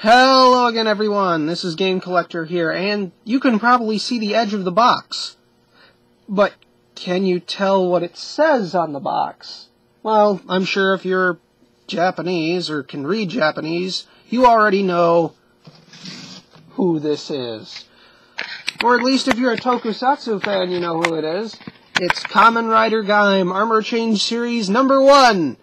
Hello again, everyone. This is Game Collector here, and you can probably see the edge of the box. But can you tell what it says on the box? Well, I'm sure if you're Japanese or can read Japanese, you already know who this is. Or at least if you're a Tokusatsu fan, you know who it is. It's Kamen Rider Gaim Armor Change Series #1.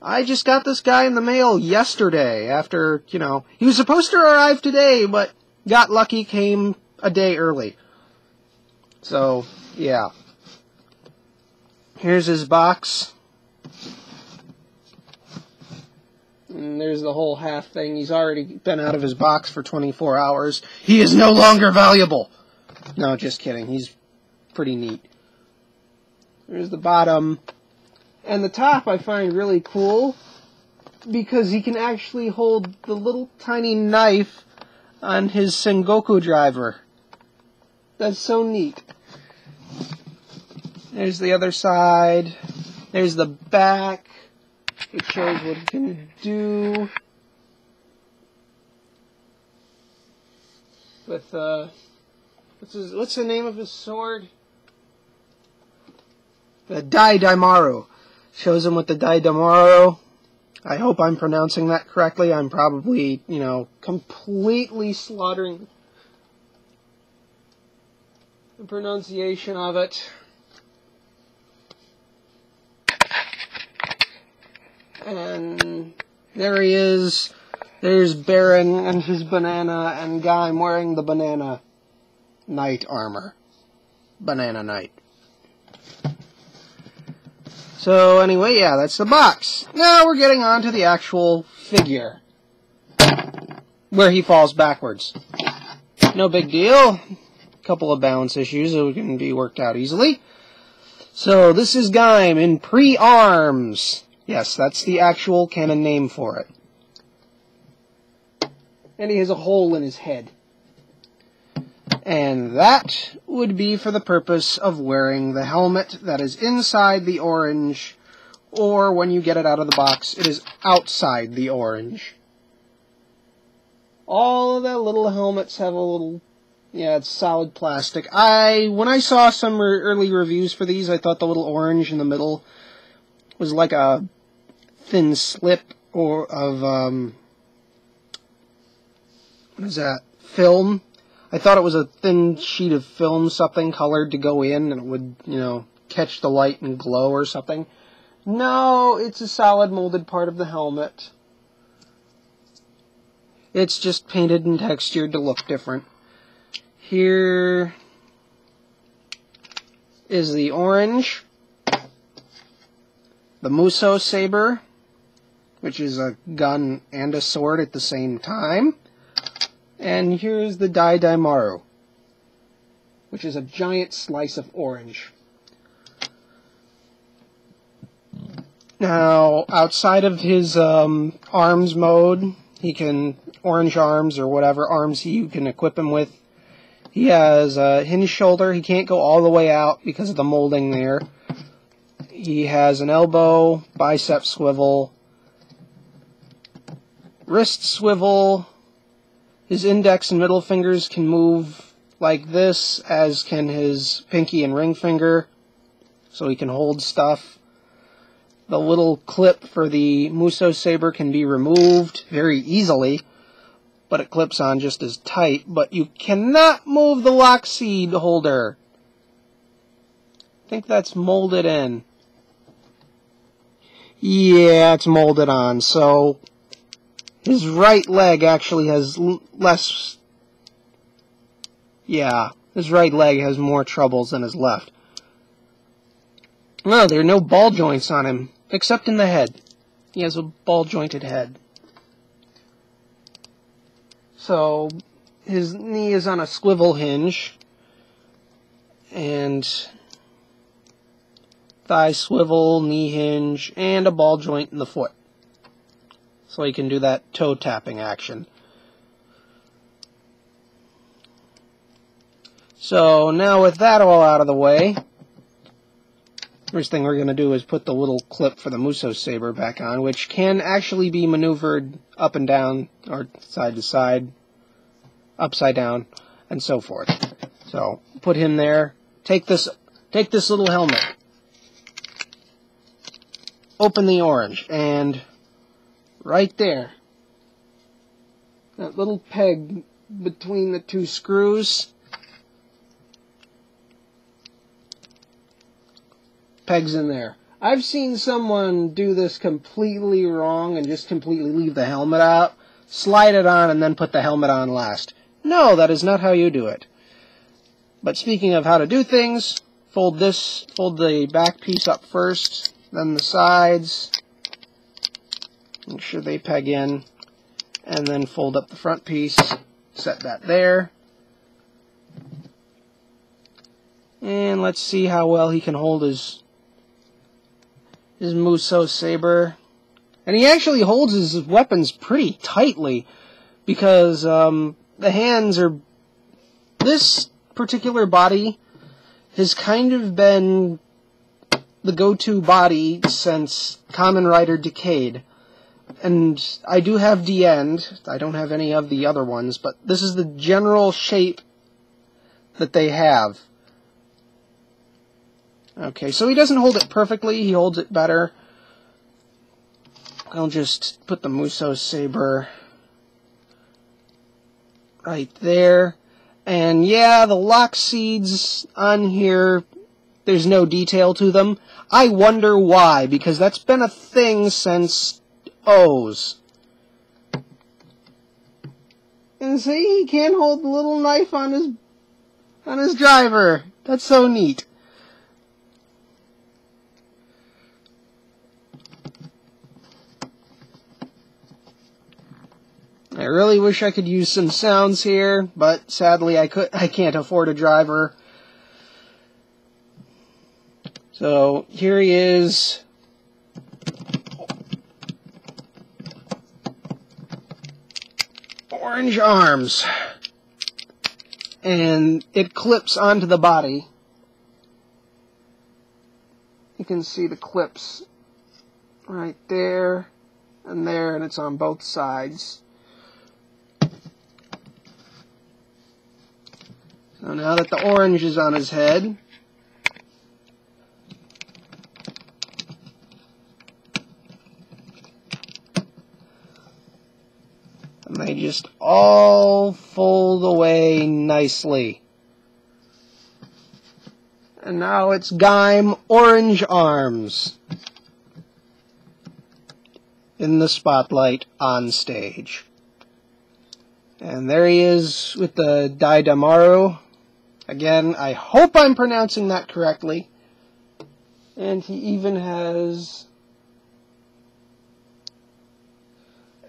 I just got this guy in the mail yesterday after, he was supposed to arrive today, but got lucky, came a day early. So, yeah. Here's his box. And there's the whole half thing. He's already been out of his box for 24 hours. He is no longer valuable! No, just kidding. He's pretty neat. There's the bottom. And the top I find really cool because he can actually hold the little tiny knife on his Sengoku driver. That's so neat. There's the other side. There's the back. It shows what it can do. With, what's the name of his sword? The Daimaru. Shows him with the Daimaru. I hope I'm pronouncing that correctly. I'm probably, completely slaughtering the pronunciation of it. And there he is. There's Baron and his banana, and Gaim wearing the banana knight armor. Banana knight. So anyway, yeah, that's the box. Now we're getting on to the actual figure, where he falls backwards. No big deal. A couple of balance issues that can be worked out easily. So this is Gaim in pre-arms. Yes, that's the actual canon name for it. And he has a hole in his head. And that would be for the purpose of wearing the helmet that is inside the orange, or when you get it out of the box, it is outside the orange. All of the little helmets have a little, it's solid plastic. When I saw some early reviews for these, I thought the little orange in the middle was like a thin slip of, what is that, film? I thought it was a thin sheet of film, something colored to go in, and it would, catch the light and glow or something. No, it's a solid molded part of the helmet. It's just painted and textured to look different. Here is the orange. The Muso saber, which is a gun and a sword at the same time. And here's the Daimaru, which is a giant slice of orange. Now, outside of his arms mode, he can orange arms or whatever arms you can equip him with. He has a hinge shoulder. He can't go all the way out because of the molding there. He has an elbow, bicep swivel, wrist swivel. His index and middle fingers can move like this, as can his pinky and ring finger, so he can hold stuff. The little clip for the Muso saber can be removed very easily, but it clips on just as tight. But you cannot move the lock seed holder. I think that's molded in. Yeah, it's molded on, so his right leg actually has less... Yeah, his right leg has more troubles than his left. No, there are no ball joints on him, except in the head. He has a ball-jointed head. So, his knee is on a swivel hinge, and thigh swivel, knee hinge, and a ball joint in the foot. So he can do that toe tapping action. So now with that all out of the way, First thing we're going to do is put the little clip for the Muso Saber back on, which can actually be maneuvered up and down, or side to side, upside down, and so forth. So, put him there. Take this little helmet. Open the orange, and right there, that little peg between the two screws, pegs in there. I've seen someone do this completely wrong and just completely leave the helmet out, slide it on, and then put the helmet on last. No, that is not how you do it. But speaking of how to do things, fold the back piece up first, then the sides, make sure they peg in, and then fold up the front piece, set that there. And let's see how well he can hold his Muso Saber. And he actually holds his weapons pretty tightly, because the hands are... This particular body has kind of been the go-to body since Kamen Rider Decade. And I do have the end. I don't have any of the other ones, but this is the general shape that they have. Okay, so he doesn't hold it perfectly, he holds it better. I'll just put the Muso Saber right there. And yeah, the lock seeds on here, there's no detail to them. I wonder why, because that's been a thing since O's. And see, he can hold the little knife on his driver. That's so neat. I really wish I could use some sounds here, but sadly I can't afford a driver. So here he is. Orange arms. And it clips onto the body. You can see the clips right there and there, and it's on both sides. So now that the orange is on his head, and they just all fold away nicely. And now it's Gaim Orange Arms in the spotlight on stage. And there he is with the Daidamaru. Again, I hope I'm pronouncing that correctly. And he even has...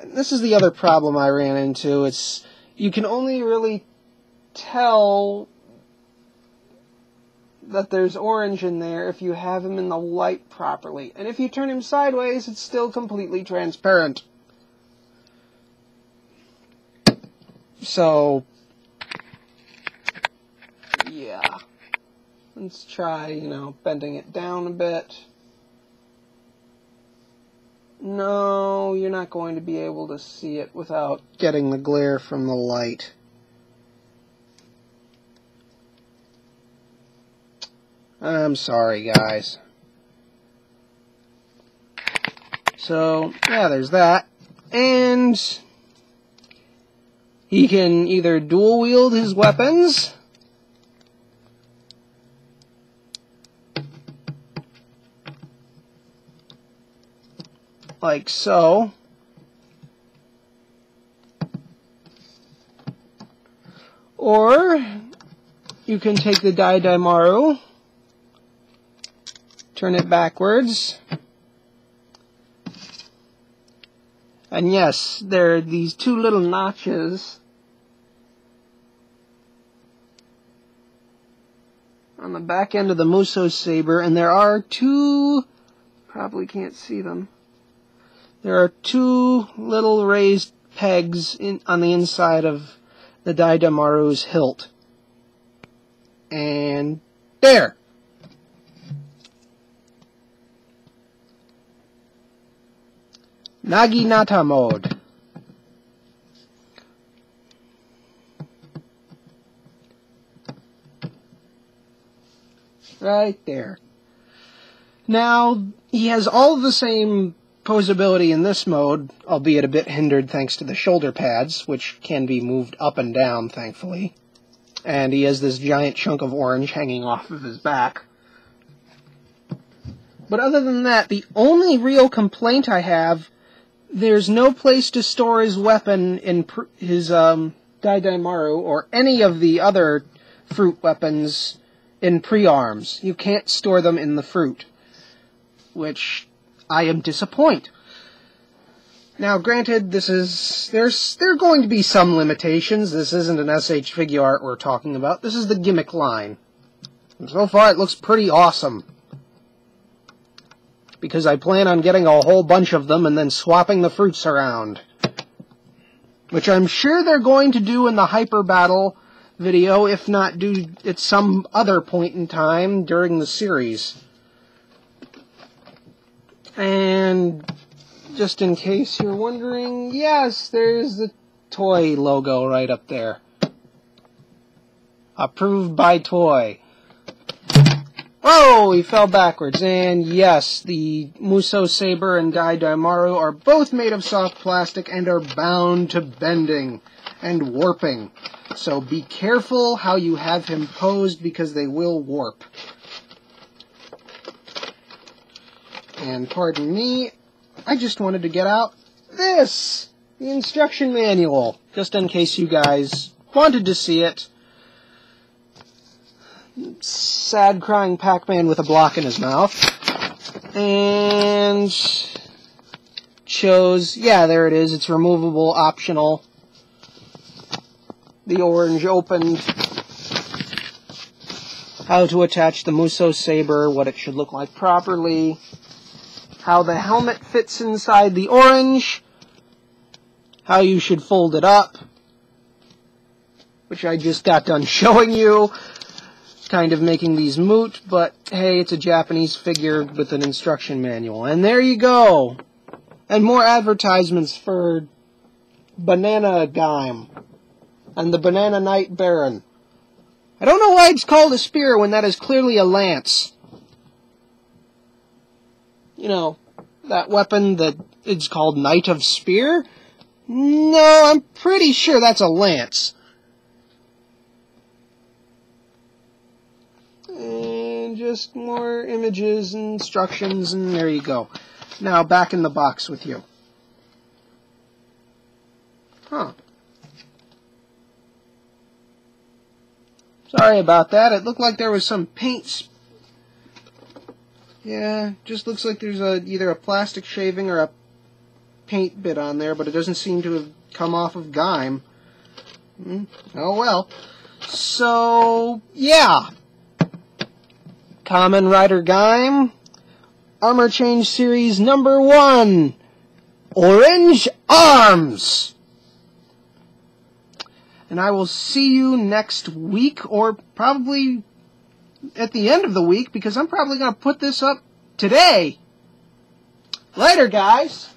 And this is the other problem I ran into. It's you can only really tell that there's orange in there if you have him in the light properly. And if you turn him sideways, it's still completely transparent. So, yeah. Let's try, bending it down a bit. No, you're not going to be able to see it without getting the glare from the light. I'm sorry, guys. So, yeah, there's that. And he can either dual wield his weapons, like so, or you can take the Daidamaru, turn it backwards, and yes, there are these two little notches on the back end of the Muso Saber, and there are two, probably can't see them, there are two little raised pegs on the inside of the Daidamaru's hilt. And there! Naginata mode. Right there. Now, he has all the same posability in this mode, albeit a bit hindered thanks to the shoulder pads, which can be moved up and down, thankfully. And he has this giant chunk of orange hanging off of his back. But other than that, the only real complaint I have, there's no place to store his weapon in his Daidaimaru or any of the other fruit weapons in pre-arms. You can't store them in the fruit, which I am disappointed. Now, granted, there's going to be some limitations. This isn't an SH figure art we're talking about. This is the gimmick line. And so far, it looks pretty awesome. Because I plan on getting a whole bunch of them and then swapping the fruits around. Which I'm sure they're going to do in the Hyper Battle video, if not do at some other point in time during the series. And just in case you're wondering, yes, there's the Toy logo right up there. Approved by Toy. Oh, he fell backwards. And yes, the Muso Saber and Daidaimaru are both made of soft plastic and are bound to bending and warping. So be careful how you have him posed because they will warp. And pardon me, I just wanted to get out this, the instruction manual, just in case you guys wanted to see it. Sad crying Pac-Man with a block in his mouth. And shows, yeah, there it is, it's removable, optional. The orange opened. How to attach the Muso Saber, what it should look like properly. How the helmet fits inside the orange. How you should fold it up. Which I just got done showing you. Kind of making these moot, but hey, it's a Japanese figure with an instruction manual. And there you go! And more advertisements for Banana Gaim and the Banana Knight Baron. I don't know why it's called a spear when that is clearly a lance. You know, that weapon that is called Knight of Spear? No, I'm pretty sure that's a lance. And just more images and instructions, and there you go. Now, back in the box with you. Huh. Sorry about that. It looked like there was some paint. Yeah, just looks like there's either a plastic shaving or a paint bit on there, but it doesn't seem to have come off of Gaim. Oh well. So, yeah. Kamen Rider Gaim, Armor Change Series number 1, Orange Arms! And I will see you next week, or probably at the end of the week, because I'm probably going to put this up today. Later, guys!